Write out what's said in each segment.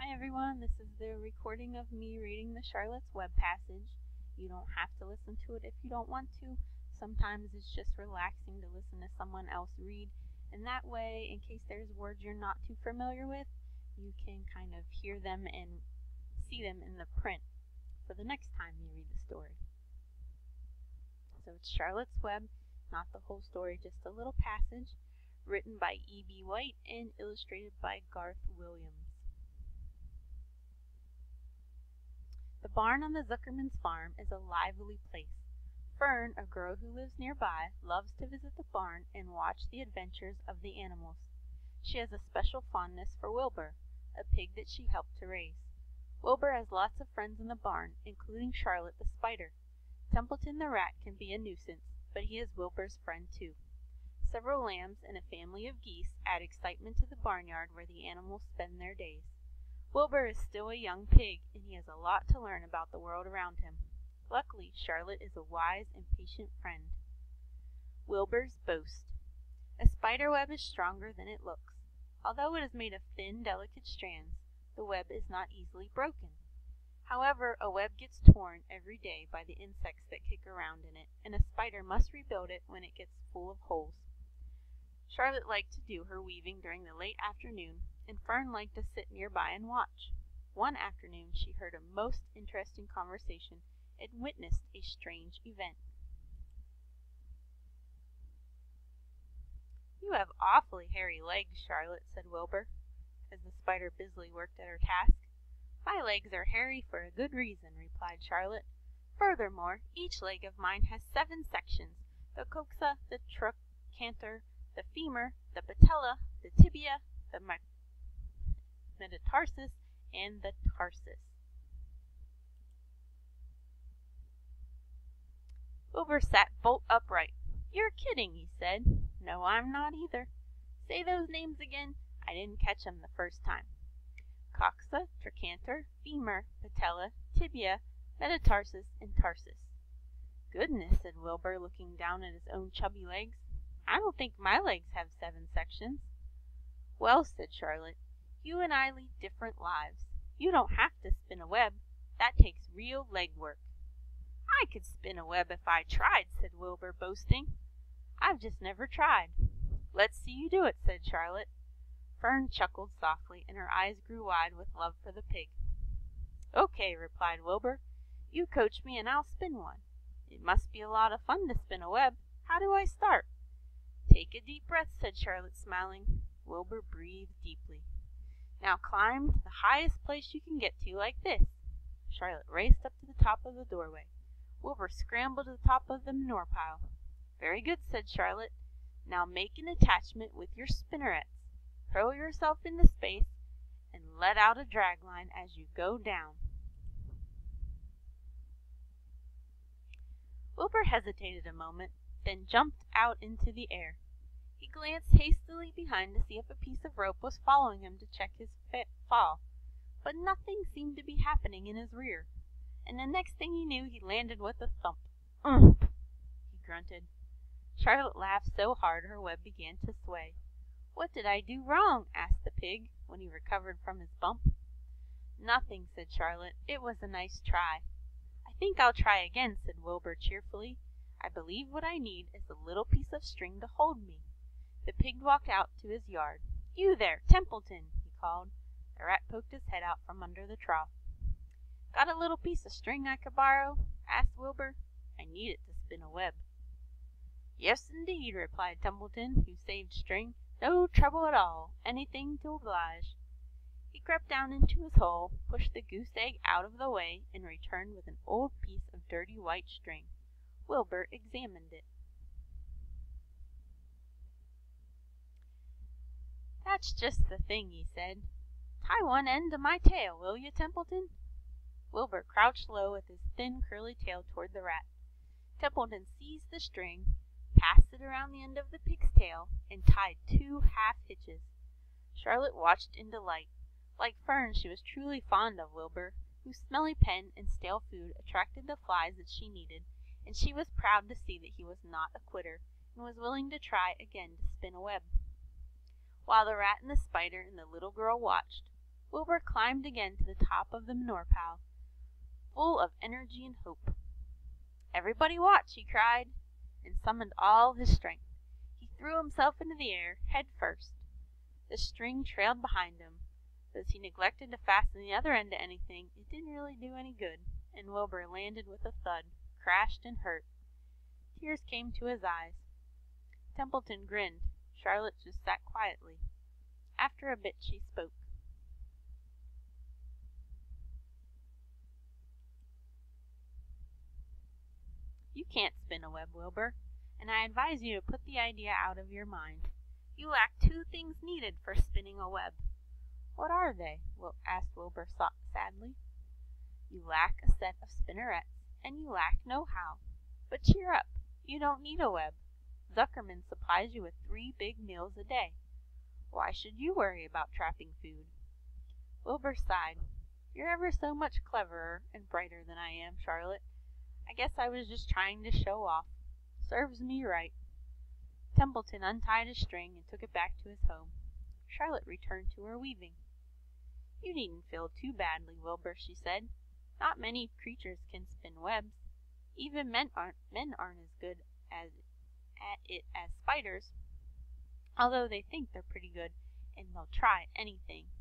Hi everyone, this is the recording of me reading the Charlotte's Web passage. You don't have to listen to it if you don't want to. Sometimes it's just relaxing to listen to someone else read, and that way, in case there's words you're not too familiar with, you can kind of hear them and see them in the print for the next time you read the story. So it's Charlotte's Web, not the whole story, just a little passage, written by E.B. White and illustrated by Garth Williams. The barn on the Zuckerman's farm is a lively place. Fern, a girl who lives nearby, loves to visit the barn and watch the adventures of the animals. She has a special fondness for Wilbur, a pig that she helped to raise. Wilbur has lots of friends in the barn, including Charlotte the spider. Templeton the rat can be a nuisance, but he is Wilbur's friend too. Several lambs and a family of geese add excitement to the barnyard where the animals spend their days. Wilbur is still a young pig, and he has a lot to learn about the world around him. Luckily, Charlotte is a wise and patient friend. Wilbur's boast. A spider web is stronger than it looks. Although it is made of thin, delicate strands, the web is not easily broken. However, a web gets torn every day by the insects that kick around in it, and a spider must rebuild it when it gets full of holes. Charlotte liked to do her weaving during the late afternoon, and Fern liked to sit nearby and watch. One afternoon she heard a most interesting conversation and witnessed a strange event. "You have awfully hairy legs, Charlotte," said Wilbur, as the spider busily worked at her task. "My legs are hairy for a good reason," replied Charlotte. "Furthermore, each leg of mine has 7 sections, the coxa, the trochanter, the femur, the patella, the tibia, the metatarsus, and the tarsus." Wilbur sat bolt upright. "You're kidding," he said. "No, I'm not either. Say those names again. I didn't catch 'em the first time." "Coxa, trochanter, femur, patella, tibia, metatarsus, and tarsus." "Goodness," said Wilbur, looking down at his own chubby legs. "I don't think my legs have 7 sections." "Well," said Charlotte, "you and I lead different lives. You don't have to spin a web. That takes real leg work." "I could spin a web if I tried," said Wilbur, boasting. "I've just never tried." "Let's see you do it," said Charlotte. Fern chuckled softly, and her eyes grew wide with love for the pig. "Okay," replied Wilbur. "You coach me and I'll spin one. It must be a lot of fun to spin a web. How do I start?" "Take a deep breath," said Charlotte, smiling. Wilbur breathed deeply. "Now climb to the highest place you can get to, like this." Charlotte raced up to the top of the doorway. Wilbur scrambled to the top of the manure pile. "Very good," said Charlotte. "Now make an attachment with your spinnerets. Throw yourself into space and let out a drag line as you go down." Wilbur hesitated a moment, then jumped out into the air. He glanced hastily behind to see if a piece of rope was following him to check his fall, but nothing seemed to be happening in his rear, and the next thing he knew he landed with a thump. "Umph!" he grunted. Charlotte laughed so hard her web began to sway. "What did I do wrong?" asked the pig, when he recovered from his bump. "Nothing," said Charlotte. "It was a nice try." "I think I'll try again," said Wilbur cheerfully. "I believe what I need is a little piece of string to hold me." The pig walked out to his yard. "You there, Templeton!" he called. The rat poked his head out from under the trough. "Got a little piece of string I could borrow?" asked Wilbur. "I need it to spin a web." "Yes, indeed," replied Templeton, who saved string. "No trouble at all. Anything to oblige." He crept down into his hole, pushed the goose egg out of the way, and returned with an old piece of dirty white string. Wilbur examined it. "That's just the thing," he said. "Tie one end to my tail, will you, Templeton?" Wilbur crouched low with his thin curly tail toward the rat. Templeton seized the string, passed it around the end of the pig's tail, and tied 2 half hitches. Charlotte watched in delight. Like Fern, she was truly fond of Wilbur, whose smelly pen and stale food attracted the flies that she needed, and she was proud to see that he was not a quitter, and was willing to try again to spin a web. While the rat and the spider and the little girl watched, Wilbur climbed again to the top of the manure pile, full of energy and hope. "Everybody watch!" he cried, and summoned all his strength. He threw himself into the air, head first. The string trailed behind him, but as he neglected to fasten the other end to anything, it didn't really do any good, and Wilbur landed with a thud, crashed and hurt. Tears came to his eyes. Templeton grinned. Charlotte just sat quietly. After a bit she spoke. "You can't spin a web, Wilbur, and I advise you to put the idea out of your mind. You lack two things needed for spinning a web." "What are they?" asked Wilbur sadly. "You lack a set of spinnerets, and you lack know-how. But cheer up, you don't need a web. Zuckerman supplies you with 3 big meals a day. Why should you worry about trapping food?" Wilbur sighed. "You're ever so much cleverer and brighter than I am, Charlotte. I guess I was just trying to show off. Serves me right." Templeton untied his string and took it back to his home. Charlotte returned to her weaving. "You needn't feel too badly, Wilbur," she said. "Not many creatures can spin webs. Even men aren't as good at it as spiders, although they think they're pretty good, and they'll try anything.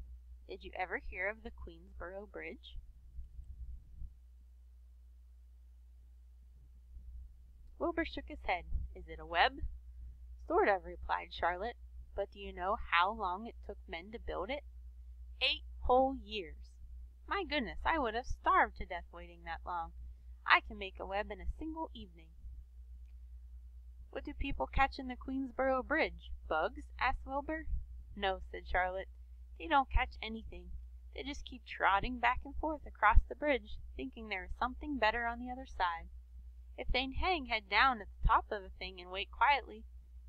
Did you ever hear of the Queensboro Bridge?" Wilbur shook his head. "Is it a web?" "Sort of," replied Charlotte. "But do you know how long it took men to build it? 8 whole years. My goodness, I would have starved to death waiting that long. I can make a web in a single evening." "What do people catch in the Queensboro Bridge? Bugs?" asked Wilbur. "No," said Charlotte. "They don't catch anything. They just keep trotting back and forth across the bridge, thinking there is something better on the other side. If they'd hang head down at the top of the thing and wait quietly,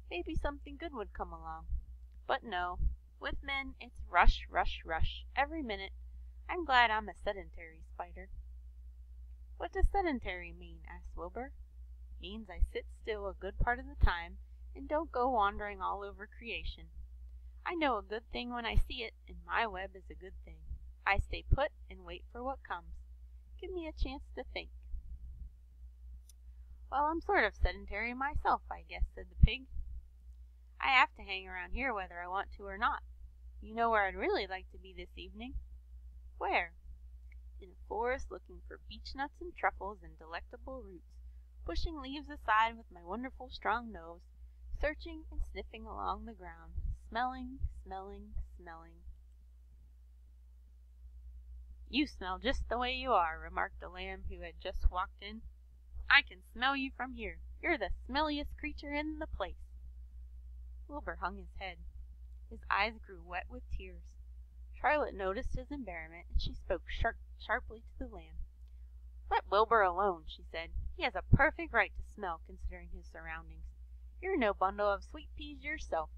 maybe something good would come along. But no, with men it's rush, rush, rush, every minute. I'm glad I'm a sedentary spider." "What does sedentary mean?" asked Wilbur. "Means I sit still a good part of the time and don't go wandering all over creation. I know a good thing when I see it, and my web is a good thing. I stay put and wait for what comes. Give me a chance to think." "Well, I'm sort of sedentary myself, I guess," said the pig. "I have to hang around here whether I want to or not. You know where I'd really like to be this evening?" "Where?" "In a forest looking for beechnuts and truffles and delectable roots, pushing leaves aside with my wonderful strong nose, searching and sniffing along the ground, smelling, smelling, smelling." "You smell just the way you are," remarked a lamb who had just walked in. "I can smell you from here. You're the smelliest creature in the place." Wilbur hung his head. His eyes grew wet with tears. Charlotte noticed his embarrassment, and she spoke sharply to the lamb. "Let Wilbur alone," she said. "He has a perfect right to smell, considering his surroundings. You're no bundle of sweet peas yourself.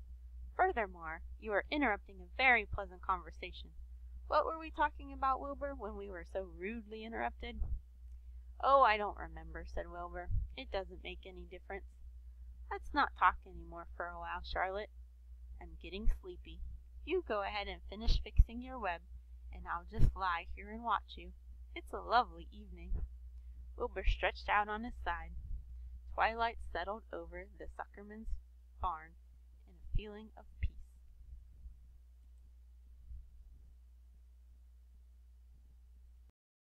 Furthermore, you are interrupting a very pleasant conversation. What were we talking about, Wilbur, when we were so rudely interrupted?" "Oh, I don't remember," said Wilbur. "It doesn't make any difference. Let's not talk any more for a while, Charlotte. I'm getting sleepy. You go ahead and finish fixing your web, and I'll just lie here and watch you. It's a lovely evening." Wilbur stretched out on his side. Twilight settled over the Zuckerman's barn, and a feeling of